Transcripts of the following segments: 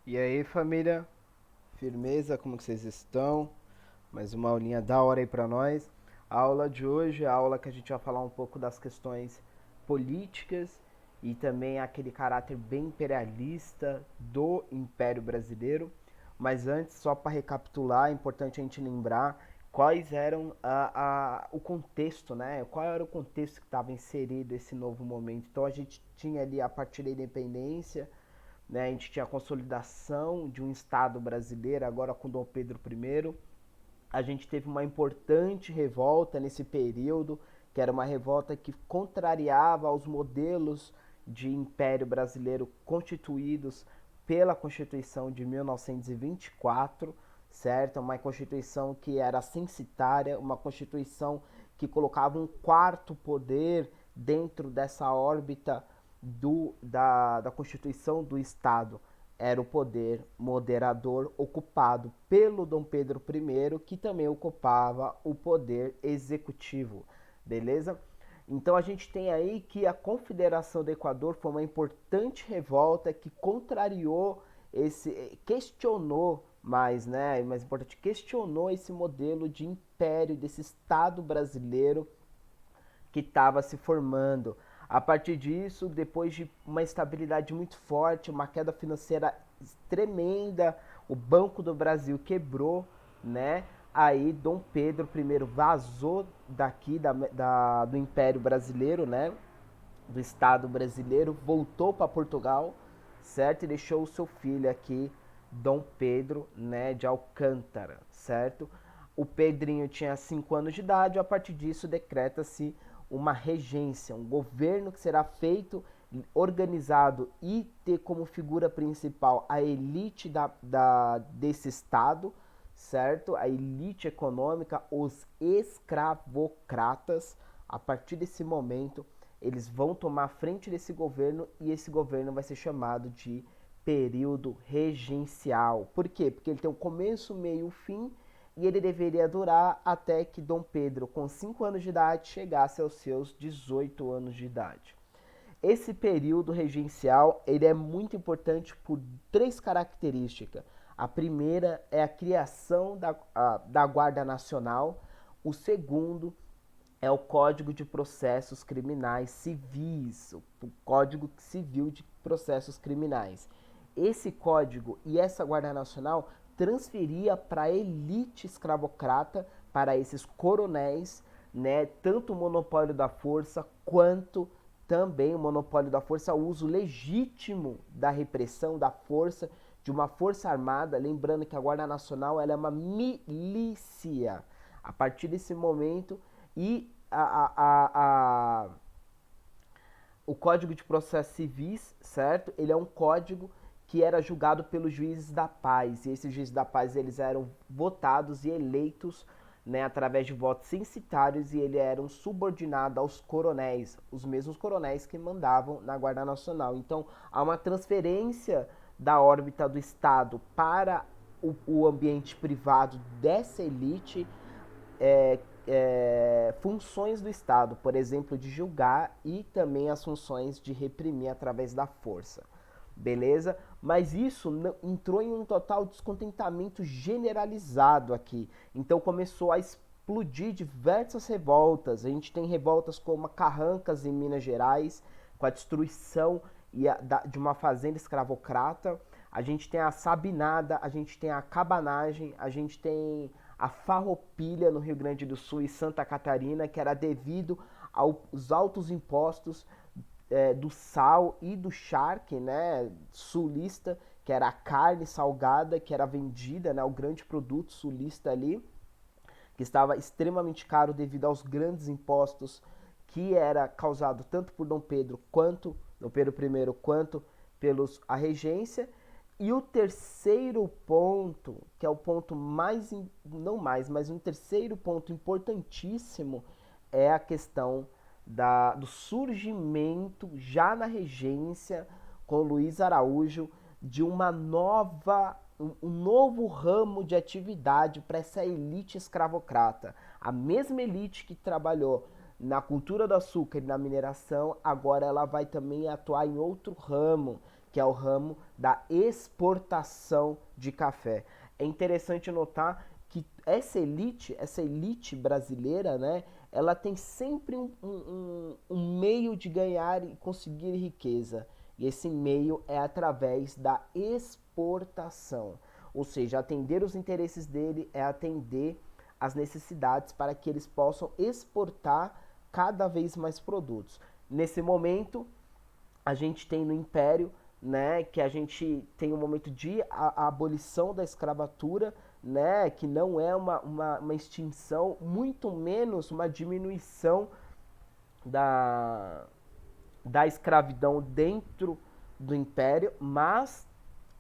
E aí, família? Firmeza? Como que vocês estão? Mais uma aulinha da hora aí pra nós. A aula de hoje é a aula que a gente vai falar um pouco das questões políticas e também aquele caráter bem imperialista do Império Brasileiro. Mas antes, só para recapitular, é importante a gente lembrar quais eram o contexto, né? Qual era o contexto que estava inserido esse novo momento. Então a gente tinha ali a partir da independência, né? A gente tinha a consolidação de um Estado brasileiro, agora com Dom Pedro I. A gente teve uma importante revolta nesse período, que era uma revolta que contrariava os modelos de Império Brasileiro constituídos pela Constituição de 1924, certo? Uma Constituição que era censitária, uma Constituição que colocava um quarto poder dentro dessa órbita da Constituição do Estado. Era o poder moderador ocupado pelo Dom Pedro I, que também ocupava o poder executivo, beleza? Então a gente tem aí que a Confederação do Equador foi uma importante revolta que contrariou questionou mais, né? Mais importante, questionou esse modelo de império desse Estado brasileiro que estava se formando. A partir disso, depois de uma estabilidade muito forte, uma queda financeira tremenda, o Banco do Brasil quebrou, né? Aí Dom Pedro I vazou daqui do Império Brasileiro, né? Do Estado brasileiro, voltou para Portugal, certo? E deixou o seu filho aqui, Dom Pedro, né, de Alcântara, certo? O Pedrinho tinha 5 anos de idade, a partir disso decreta-se uma regência, um governo que será feito, organizado e ter como figura principal a elite desse Estado, certo? A elite econômica, os escravocratas. A partir desse momento, eles vão tomar a frente desse governo e esse governo vai ser chamado de período regencial. Por quê? Porque ele tem um começo, meio e fim e ele deveria durar até que Dom Pedro, com 5 anos de idade, chegasse aos seus 18 anos de idade. Esse período regencial ele é muito importante por três características. A primeira é a criação da Guarda Nacional. O segundo é o Código de Processos Criminais Civis, o Código Civil de Processos Criminais. Esse código e essa Guarda Nacional transferia para a elite escravocrata, para esses coronéis, né, tanto o monopólio da força quanto também o monopólio da força, o uso legítimo da repressão, da força, de uma força armada. Lembrando que a Guarda Nacional ela é uma milícia. A partir desse momento, e o Código de Processos Civis, certo? Ele é um código que era julgado pelos juízes da paz. E esses juízes da paz eles eram votados e eleitos, né, através de votos censitários, e eles eram subordinados aos coronéis, os mesmos coronéis que mandavam na Guarda Nacional. Então há uma transferência da órbita do Estado para o ambiente privado dessa elite, funções do Estado, por exemplo, de julgar e também as funções de reprimir através da força. Beleza? Mas isso entrou em um total descontentamento generalizado aqui. Então começou a explodir diversas revoltas. A gente tem revoltas como a Carrancas em Minas Gerais, com a destruição de uma fazenda escravocrata. A gente tem a Sabinada, a gente tem a Cabanagem, a gente tem a Farroupilha no Rio Grande do Sul e Santa Catarina, que era devido aos altos impostos do sal e do charque, né, sulista, que era a carne salgada que era vendida, né, o grande produto sulista ali, que estava extremamente caro devido aos grandes impostos que era causado tanto por Dom Pedro I, quanto pelos a regência. E o terceiro ponto, que é o ponto mais, não mais, mas um terceiro ponto importantíssimo, é a questão do surgimento, já na regência, com Luiz Araújo, de uma um novo ramo de atividade para essa elite escravocrata. A mesma elite que trabalhou na cultura do açúcar e na mineração, agora ela vai também atuar em outro ramo, que é o ramo da exportação de café. É interessante notar que essa elite brasileira, né, ela tem sempre um meio de ganhar e conseguir riqueza. E esse meio é através da exportação. Ou seja, atender os interesses dele é atender as necessidades para que eles possam exportar cada vez mais produtos. Nesse momento, a gente tem no Império, né, que a gente tem um momento de a abolição da escravatura, né, que não é uma extinção, muito menos uma diminuição da, da escravidão dentro do Império, mas,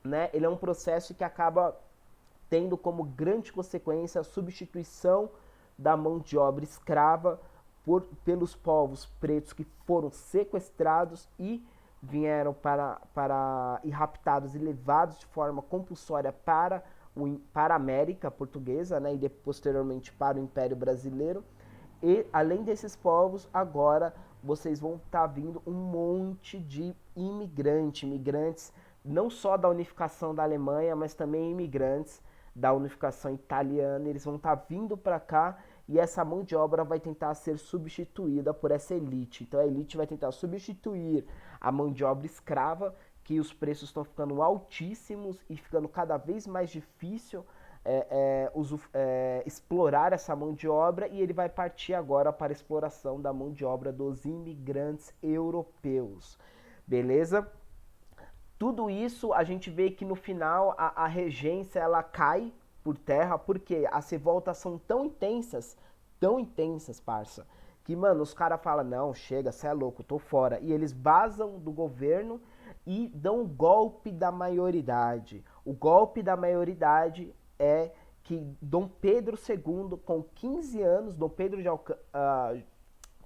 né, ele é um processo que acaba tendo como grande consequência a substituição da mão de obra escrava pelos povos pretos que foram sequestrados e vieram e raptados e levados de forma compulsória para a América Portuguesa, né, e posteriormente para o Império Brasileiro. E além desses povos, agora vocês vão estar vindo um monte de imigrantes não só da unificação da Alemanha, mas também imigrantes da unificação italiana. Eles vão estar vindo para cá e essa mão de obra vai tentar ser substituída por essa elite. Então a elite vai tentar substituir a mão de obra escrava, que os preços estão ficando altíssimos e ficando cada vez mais difícil explorar essa mão de obra, e ele vai partir agora para a exploração da mão de obra dos imigrantes europeus. Beleza? Tudo isso a gente vê que no final a regência ela cai por terra, porque as revoltas são tão intensas, parça, que, mano, os caras falam, não, chega, cê é louco, tô fora. E eles vazam do governo e dão o golpe da maioridade. O golpe da maioridade é que Dom Pedro II, com 15 anos,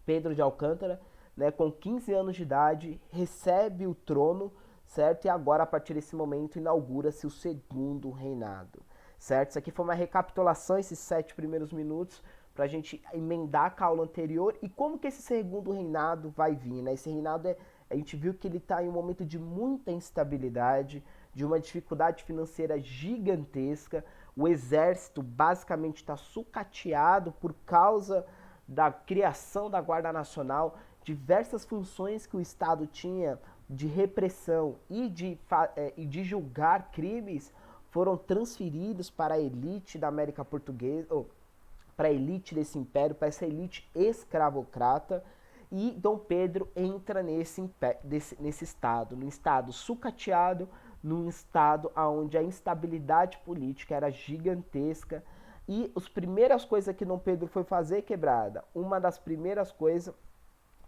Pedro de Alcântara, né, com 15 anos de idade, recebe o trono, certo? E agora, a partir desse momento, inaugura-se o segundo reinado, certo? Isso aqui foi uma recapitulação, esses 7 primeiros minutos, para a gente emendar com a aula anterior e como que esse segundo reinado vai vir, né? Esse reinado, a gente viu que ele está em um momento de muita instabilidade, de uma dificuldade financeira gigantesca. O exército basicamente está sucateado por causa da criação da Guarda Nacional. Diversas funções que o Estado tinha de repressão e de julgar crimes foram transferidos para a elite da América Portuguesa, ou para a elite desse império, para essa elite escravocrata. E Dom Pedro entra nesse estado, num estado sucateado, num estado onde a instabilidade política era gigantesca. E as primeiras coisas que Dom Pedro foi fazer, quebrada, uma das primeiras coisas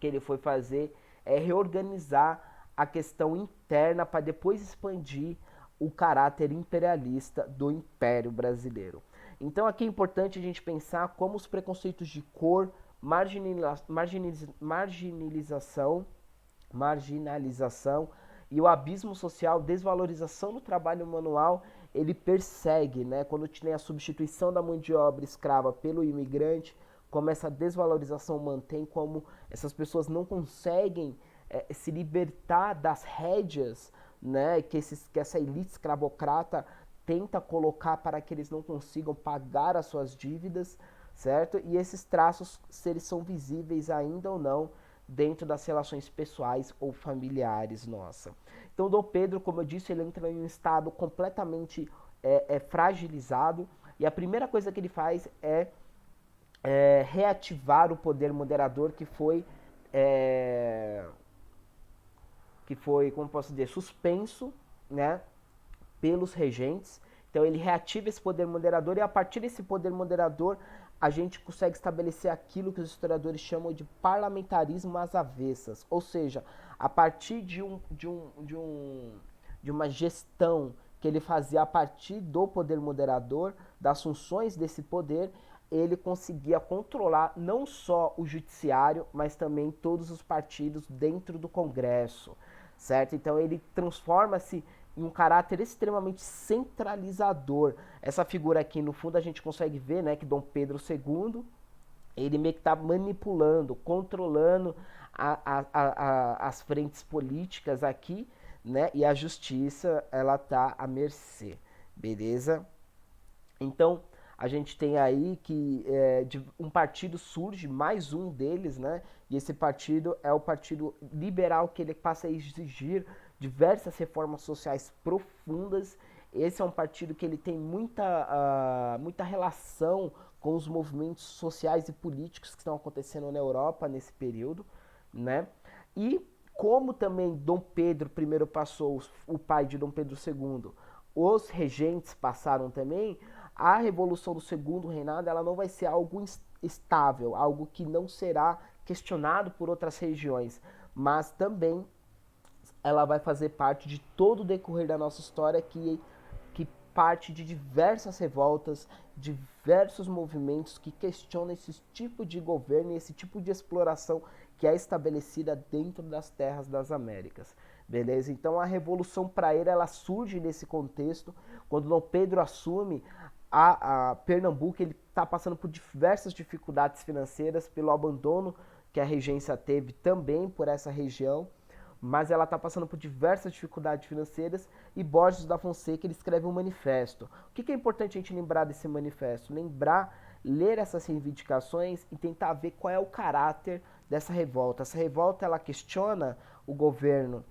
que ele foi fazer é reorganizar a questão interna para depois expandir o caráter imperialista do Império Brasileiro. Então aqui é importante a gente pensar como os preconceitos de cor, marginalização e o abismo social, desvalorização do trabalho manual, ele persegue, né? Quando tem a substituição da mão de obra escrava pelo imigrante, como essa desvalorização mantém, como essas pessoas não conseguem se libertar das rédeas, né, que essa elite escravocrata tenta colocar para que eles não consigam pagar as suas dívidas, certo? E esses traços, se eles são visíveis ainda ou não dentro das relações pessoais ou familiares nossa. Então, Dom Pedro, como eu disse, ele entra em um estado completamente fragilizado, e a primeira coisa que ele faz é reativar o poder moderador que foi, como posso dizer, suspenso, né, pelos regentes. Então ele reativa esse poder moderador, e a partir desse poder moderador a gente consegue estabelecer aquilo que os historiadores chamam de parlamentarismo às avessas, ou seja, a partir de uma gestão que ele fazia a partir do poder moderador, das funções desse poder, ele conseguia controlar não só o judiciário, mas também todos os partidos dentro do Congresso, certo? Então ele transforma-se em um caráter extremamente centralizador. Essa figura aqui, no fundo, a gente consegue ver, né, que Dom Pedro II, ele meio que está manipulando, controlando as frentes políticas aqui, né? E a justiça, ela tá à mercê, beleza? Então, a gente tem aí que um partido surge, mais um deles, né? E esse partido é o Partido Liberal, que ele passa a exigir diversas reformas sociais profundas. Esse é um partido que ele tem muita relação com os movimentos sociais e políticos que estão acontecendo na Europa nesse período, né? E como também Dom Pedro I passou, o pai de Dom Pedro II, os regentes passaram também, a revolução do segundo reinado ela não vai ser algo estável, algo que não será questionado por outras regiões, mas também ela vai fazer parte de todo o decorrer da nossa história que parte de diversas revoltas, diversos movimentos que questionam esse tipo de governo e esse tipo de exploração que é estabelecida dentro das terras das Américas. Beleza? Então a Revolução Praeira ela surge nesse contexto, quando Dom Pedro assume a Pernambuco, ele está passando por diversas dificuldades financeiras pelo abandono que a regência teve também por essa região, mas ela está passando por diversas dificuldades financeiras e Borges da Fonseca ele escreve um manifesto. O que é importante a gente lembrar desse manifesto? Ler essas reivindicações e tentar ver qual é o caráter dessa revolta. Essa revolta ela questiona o governo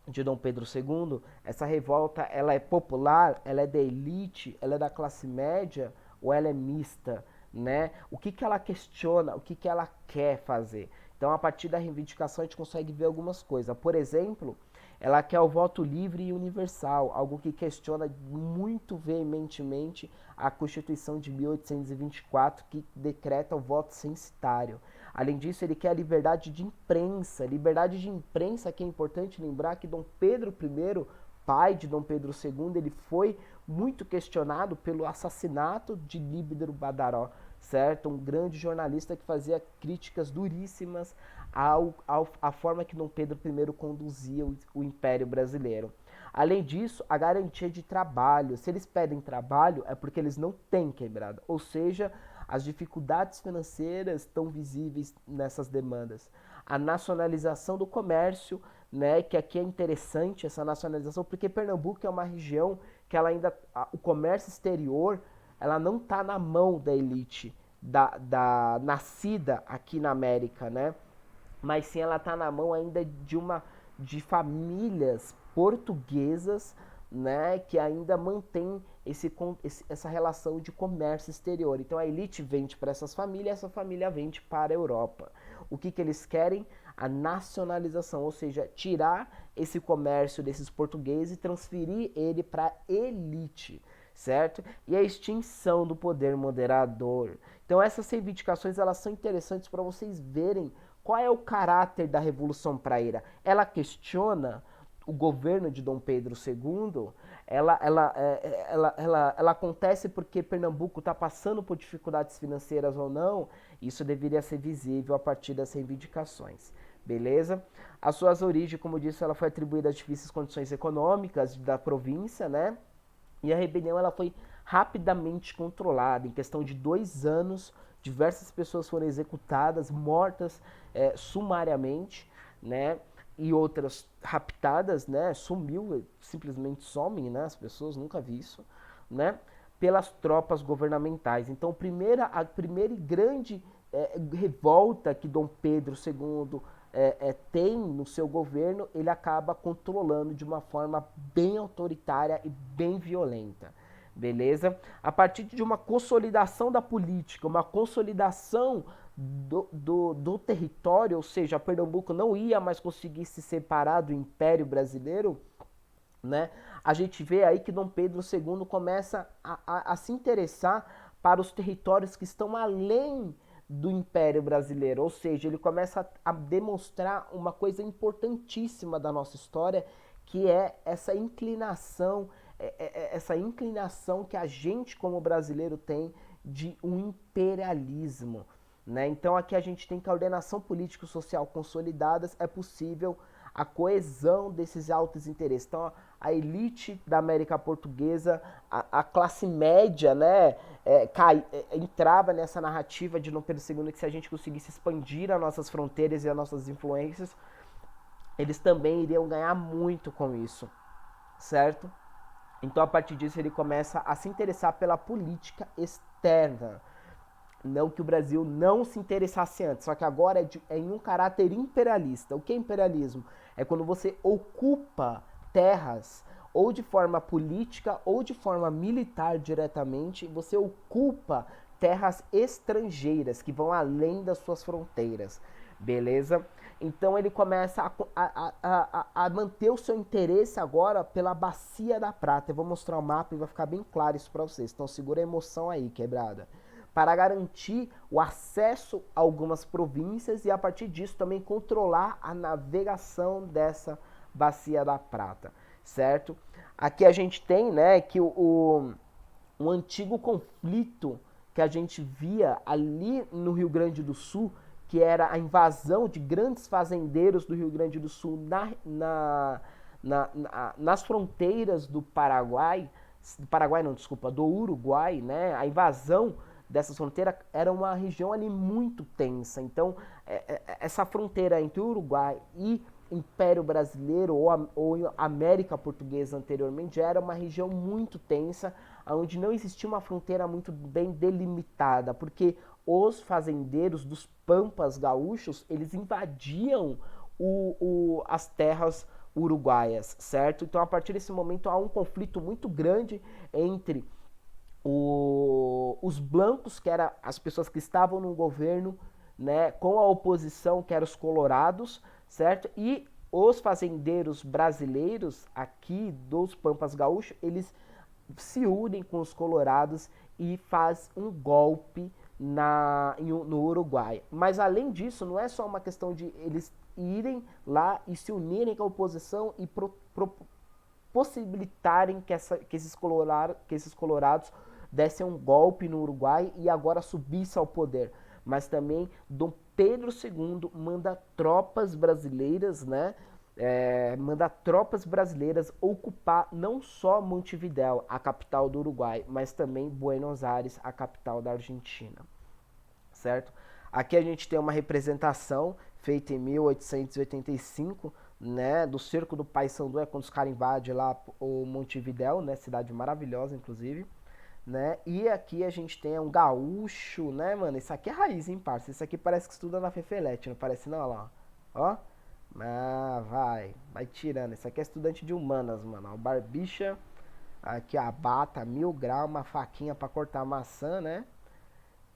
de Dom Pedro II. Essa revolta ela é popular, ela é da elite, ela é da classe média ou ela é mista, né? O que ela questiona, o que ela quer fazer. Então, a partir da reivindicação, a gente consegue ver algumas coisas. Por exemplo, ela quer o voto livre e universal, algo que questiona muito veementemente a Constituição de 1824, que decreta o voto censitário. Além disso, ele quer a liberdade de imprensa. Liberdade de imprensa, que é importante lembrar que Dom Pedro I, pai de Dom Pedro II, ele foi muito questionado pelo assassinato de Líbero Badaró, certo? Um grande jornalista que fazia críticas duríssimas à forma que Dom Pedro I conduzia o Império Brasileiro. Além disso, a garantia de trabalho. Se eles pedem trabalho, é porque eles não têm, quebrada. Ou seja, as dificuldades financeiras estão visíveis nessas demandas. A nacionalização do comércio, né, que aqui é interessante essa nacionalização, porque Pernambuco é uma região que ela ainda, o comércio exterior, ela não está na mão da elite nascida aqui na América, né? Mas sim ela está na mão ainda de famílias portuguesas, né, que ainda mantém essa relação de comércio exterior. Então a elite vende para essas famílias, essa família vende para a Europa. O que eles querem? A nacionalização, ou seja, tirar esse comércio desses portugueses e transferir ele para a elite, certo? E a extinção do poder moderador. Então essas reivindicações elas são interessantes para vocês verem qual é o caráter da Revolução Praeira. Ela questiona o governo de Dom Pedro II, ela acontece porque Pernambuco está passando por dificuldades financeiras ou não, isso deveria ser visível a partir das reivindicações. Beleza? As suas origens, como disse, ela foi atribuída às difíceis condições econômicas da província, né? E a rebelião ela foi rapidamente controlada. Em questão de 2 anos, diversas pessoas foram executadas, mortas sumariamente, né? E outras raptadas, né? Simplesmente somem, né? As pessoas nunca vi isso, né? Pelas tropas governamentais. Então, a primeira e grande revolta que Dom Pedro II tem no seu governo, ele acaba controlando de uma forma bem autoritária e bem violenta. Beleza? A partir de uma consolidação da política, uma consolidação do território, ou seja, Pernambuco não ia mais conseguir se separar do Império Brasileiro, né? A gente vê aí que Dom Pedro II começa a se interessar para os territórios que estão além do Império Brasileiro, ou seja, ele começa a demonstrar uma coisa importantíssima da nossa história, que é essa inclinação que a gente como brasileiro tem de um imperialismo, né? Então aqui a gente tem que a ordenação político-social consolidadas, é possível a coesão desses altos interesses. Então, a elite da América Portuguesa, a classe média, né, entrava nessa narrativa de Dom Pedro II que se a gente conseguisse expandir as nossas fronteiras e as nossas influências, eles também iriam ganhar muito com isso, certo? Então, a partir disso, ele começa a se interessar pela política externa. Não que o Brasil não se interessasse antes, só que agora é em um caráter imperialista. O que é imperialismo? É quando você ocupa terras, ou de forma política, ou de forma militar diretamente, você ocupa terras estrangeiras que vão além das suas fronteiras. Beleza? Então ele começa a manter o seu interesse agora pela Bacia da Prata. Eu vou mostrar o mapa e vai ficar bem claro isso para vocês. Então segura a emoção aí, quebrada. Para garantir o acesso a algumas províncias e a partir disso também controlar a navegação dessa Bacia da Prata, certo? Aqui a gente tem, né, que um antigo conflito que a gente via ali no Rio Grande do Sul, que era a invasão de grandes fazendeiros do Rio Grande do Sul nas fronteiras do Paraguai, do Uruguai, né? A invasão dessas fronteiras era uma região ali muito tensa. Então, essa fronteira entre o Uruguai e Império Brasileiro ou América Portuguesa anteriormente já era uma região muito tensa, onde não existia uma fronteira muito bem delimitada, porque os fazendeiros dos pampas gaúchos, eles invadiam as terras uruguaias, certo? Então, a partir desse momento, há um conflito muito grande entre os blancos, que eram as pessoas que estavam no governo, né, com a oposição, que eram os colorados, certo? E os fazendeiros brasileiros aqui dos Pampas Gaúchos, eles se unem com os colorados e faz um golpe no Uruguai. Mas além disso, não é só uma questão de eles irem lá e se unirem com a oposição e possibilitarem que esses colorados dessem um golpe no Uruguai e agora subisse ao poder. Mas também Dom Pedro II manda tropas brasileiras, né? Manda tropas brasileiras ocupar não só Montevidéu, a capital do Uruguai, mas também Buenos Aires, a capital da Argentina, certo? Aqui a gente tem uma representação feita em 1885, né, do cerco do Paissandu, é quando os caras invadem lá o Montevidéu, né, cidade maravilhosa, inclusive, né, e aqui a gente tem um gaúcho, né, mano, isso aqui é raiz, hein, parça, isso aqui parece que estuda na Fefelete, não parece não, olha lá, ó, vai tirando, isso aqui é estudante de humanas, mano, ó, barbicha, aqui a bata, 1000 graus, uma faquinha pra cortar maçã, né,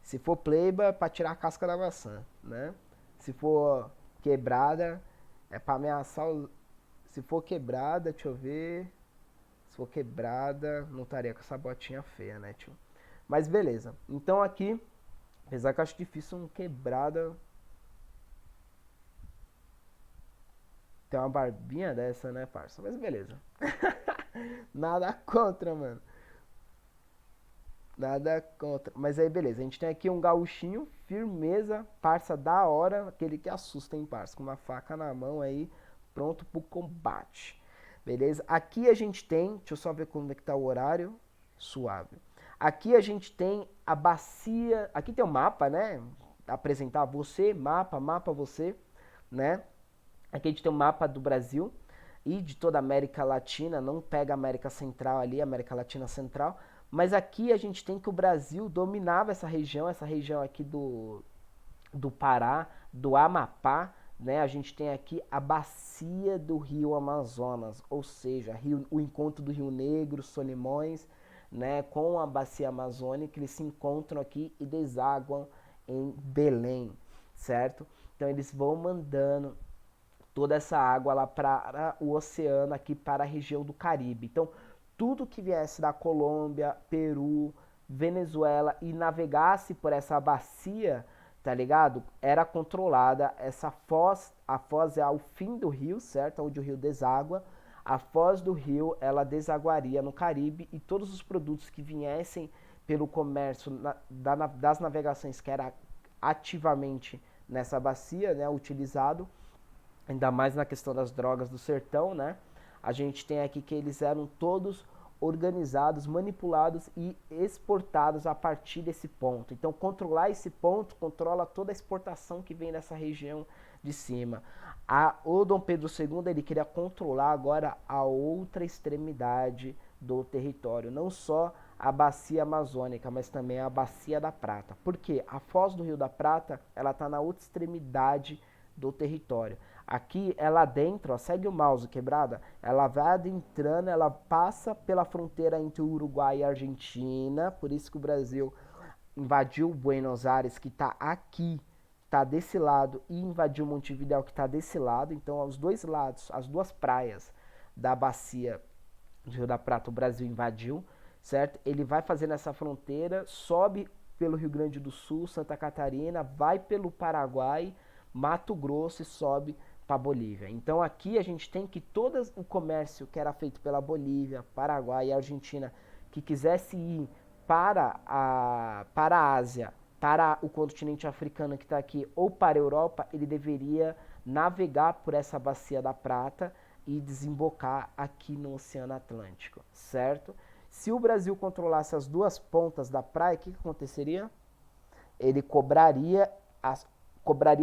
se for pleiba, é pra tirar a casca da maçã, né, se for quebrada, é pra ameaçar o... Se for quebrada, deixa eu ver. Se for quebrada, não estaria com essa botinha feia, né, tio? Mas beleza. Então aqui, apesar que eu acho difícil um quebrada ter uma barbinha dessa, né, parça? Mas beleza. Nada contra, mano. Nada contra. Mas aí, beleza. A gente tem aqui um gauchinho, firmeza, parça da hora, aquele que assusta, hein, parça? Com uma faca na mão aí, pronto pro combate. Beleza? Aqui a gente tem, deixa eu só ver como é que tá o horário. Suave. Aqui a gente tem a bacia, aqui tem o mapa, né? Apresentar você, mapa você, né? Aqui a gente tem o mapa do Brasil e de toda a América Latina, não pega a América Central ali, América Latina Central, mas aqui a gente tem que o Brasil dominava essa região aqui do Pará, do Amapá, né? A gente tem aqui a bacia do Rio Amazonas, ou seja, o encontro do Rio Negro, Solimões, né, com a bacia amazônica, eles se encontram aqui e desaguam em Belém, certo? Então eles vão mandando toda essa água lá para o oceano, aqui para a região do Caribe. Então, tudo que viesse da Colômbia, Peru, Venezuela e navegasse por essa bacia, tá ligado? Era controlada essa foz, a foz é ao fim do rio, certo? Onde o rio deságua. A foz do rio, ela desaguaria no Caribe e todos os produtos que viessem pelo comércio das navegações que era ativamente nessa bacia, né, utilizado, ainda mais na questão das drogas do sertão, né? A gente tem aqui que eles eram todos organizados, manipulados e exportados a partir desse ponto. Então, controlar esse ponto controla toda a exportação que vem dessa região de cima. O Dom Pedro II ele queria controlar agora a outra extremidade do território, não só a bacia amazônica, mas também a bacia da Prata. Por quê? A foz do Rio da Prata ela está na outra extremidade do território. Aqui, ela dentro, ó, segue o mouse quebrada, ela vai adentrando, ela passa pela fronteira entre o Uruguai e a Argentina, por isso que o Brasil invadiu Buenos Aires, que está aqui, está desse lado, e invadiu Montevidéu, que está desse lado. Então, aos dois lados, as duas praias da bacia do Rio da Prata, o Brasil invadiu, certo? Ele vai fazendo essa fronteira, sobe pelo Rio Grande do Sul, Santa Catarina, vai pelo Paraguai, Mato Grosso e sobe para Bolívia. Então aqui a gente tem que todo o comércio que era feito pela Bolívia, Paraguai e Argentina, que quisesse ir para a Ásia, para o continente africano que está aqui, ou para a Europa, ele deveria navegar por essa bacia da Prata e desembocar aqui no Oceano Atlântico, certo? Se o Brasil controlasse as duas pontas da praia, o que aconteceria? Ele cobraria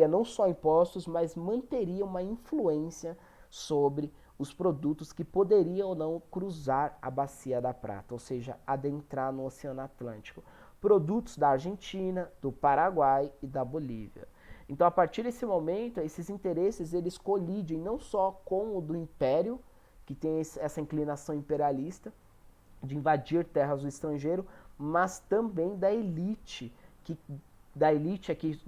não só impostos, mas manteria uma influência sobre os produtos que poderiam ou não cruzar a bacia da Prata, ou seja, adentrar no Oceano Atlântico. Produtos da Argentina, do Paraguai e da Bolívia. Então, a partir desse momento, esses interesses eles colidem não só com o do Império, que tem essa inclinação imperialista de invadir terras do estrangeiro, mas também da elite aqui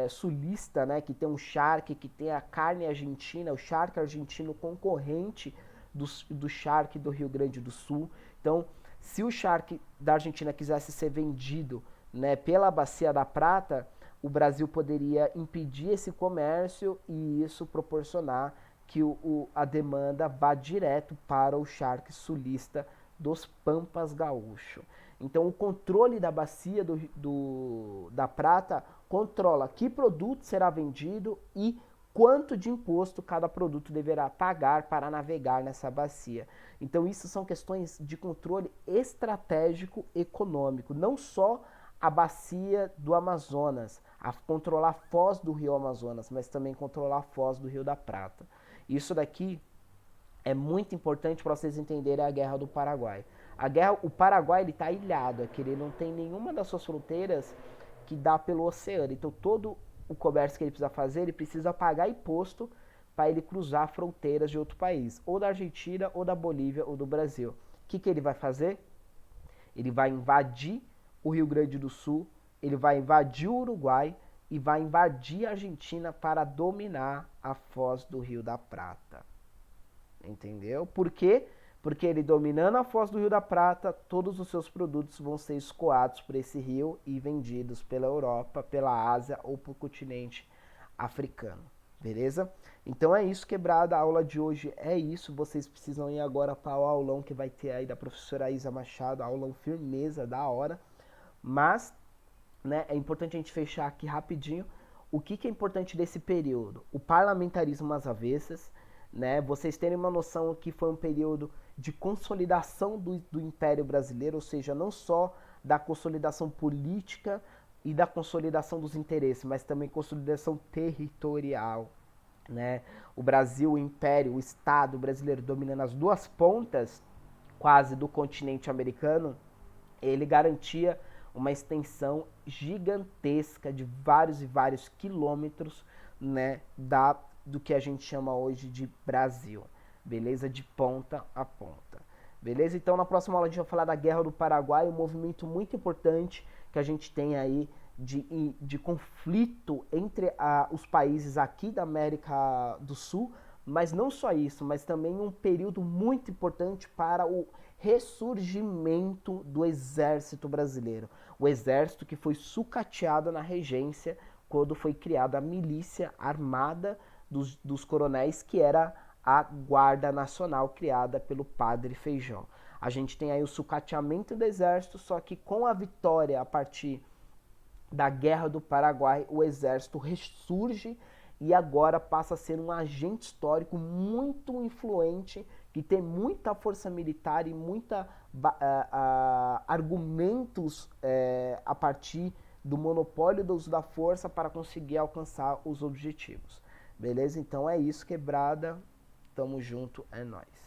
sulista, né, que tem um charque, que tem a carne argentina, o charque argentino concorrente do charque do Rio Grande do Sul. Então, se o charque da Argentina quisesse ser vendido, né, pela Bacia da Prata, o Brasil poderia impedir esse comércio e isso proporcionar que a demanda vá direto para o charque sulista dos Pampas Gaúcho. Então, o controle da bacia da Prata controla que produto será vendido e quanto de imposto cada produto deverá pagar para navegar nessa bacia. Então, isso são questões de controle estratégico econômico, não só a bacia do Amazonas, a controlar a foz do rio Amazonas, mas também controlar a foz do Rio da Prata. Isso daqui é muito importante para vocês entenderem a Guerra do Paraguai. O Paraguai ele está ilhado, aqui ele não tem nenhuma das suas fronteiras que dá pelo oceano. Então todo o comércio que ele precisa fazer, ele precisa pagar imposto para ele cruzar fronteiras de outro país, ou da Argentina, ou da Bolívia, ou do Brasil. O que ele vai fazer? Ele vai invadir o Rio Grande do Sul, ele vai invadir o Uruguai e vai invadir a Argentina para dominar a foz do Rio da Prata. Entendeu? Por quê? Porque ele dominando a foz do Rio da Prata, todos os seus produtos vão ser escoados por esse rio e vendidos pela Europa, pela Ásia ou para o continente africano. Beleza? Então é isso, quebrada. A aula de hoje é isso. Vocês precisam ir agora para o aulão que vai ter aí da professora Isa Machado, aulão firmeza, da hora. Mas, né, é importante a gente fechar aqui rapidinho. O que é importante desse período? O parlamentarismo às avessas, né? Vocês terem uma noção que foi um período de consolidação do Império Brasileiro, ou seja, não só da consolidação política e da consolidação dos interesses, mas também consolidação territorial, né? O Brasil, o Império, o Estado brasileiro dominando as duas pontas quase do continente americano, ele garantia uma extensão gigantesca de vários e vários quilômetros, né, do que a gente chama hoje de Brasil, beleza? De ponta a ponta, beleza? Então na próxima aula a gente vai falar da Guerra do Paraguai, um movimento muito importante que a gente tem aí de conflito entre os países aqui da América do Sul, mas não só isso, mas também um período muito importante para o ressurgimento do exército brasileiro. O exército que foi sucateado na regência quando foi criada a milícia armada dos coronéis, que era a Guarda Nacional criada pelo Padre Feijó. A gente tem aí o sucateamento do exército, só que com a vitória a partir da Guerra do Paraguai, o exército ressurge e agora passa a ser um agente histórico muito influente, que tem muita força militar e muita argumentos a partir do monopólio do uso da força para conseguir alcançar os objetivos. Beleza? Então é isso, quebrada. Tamo junto, é nóis.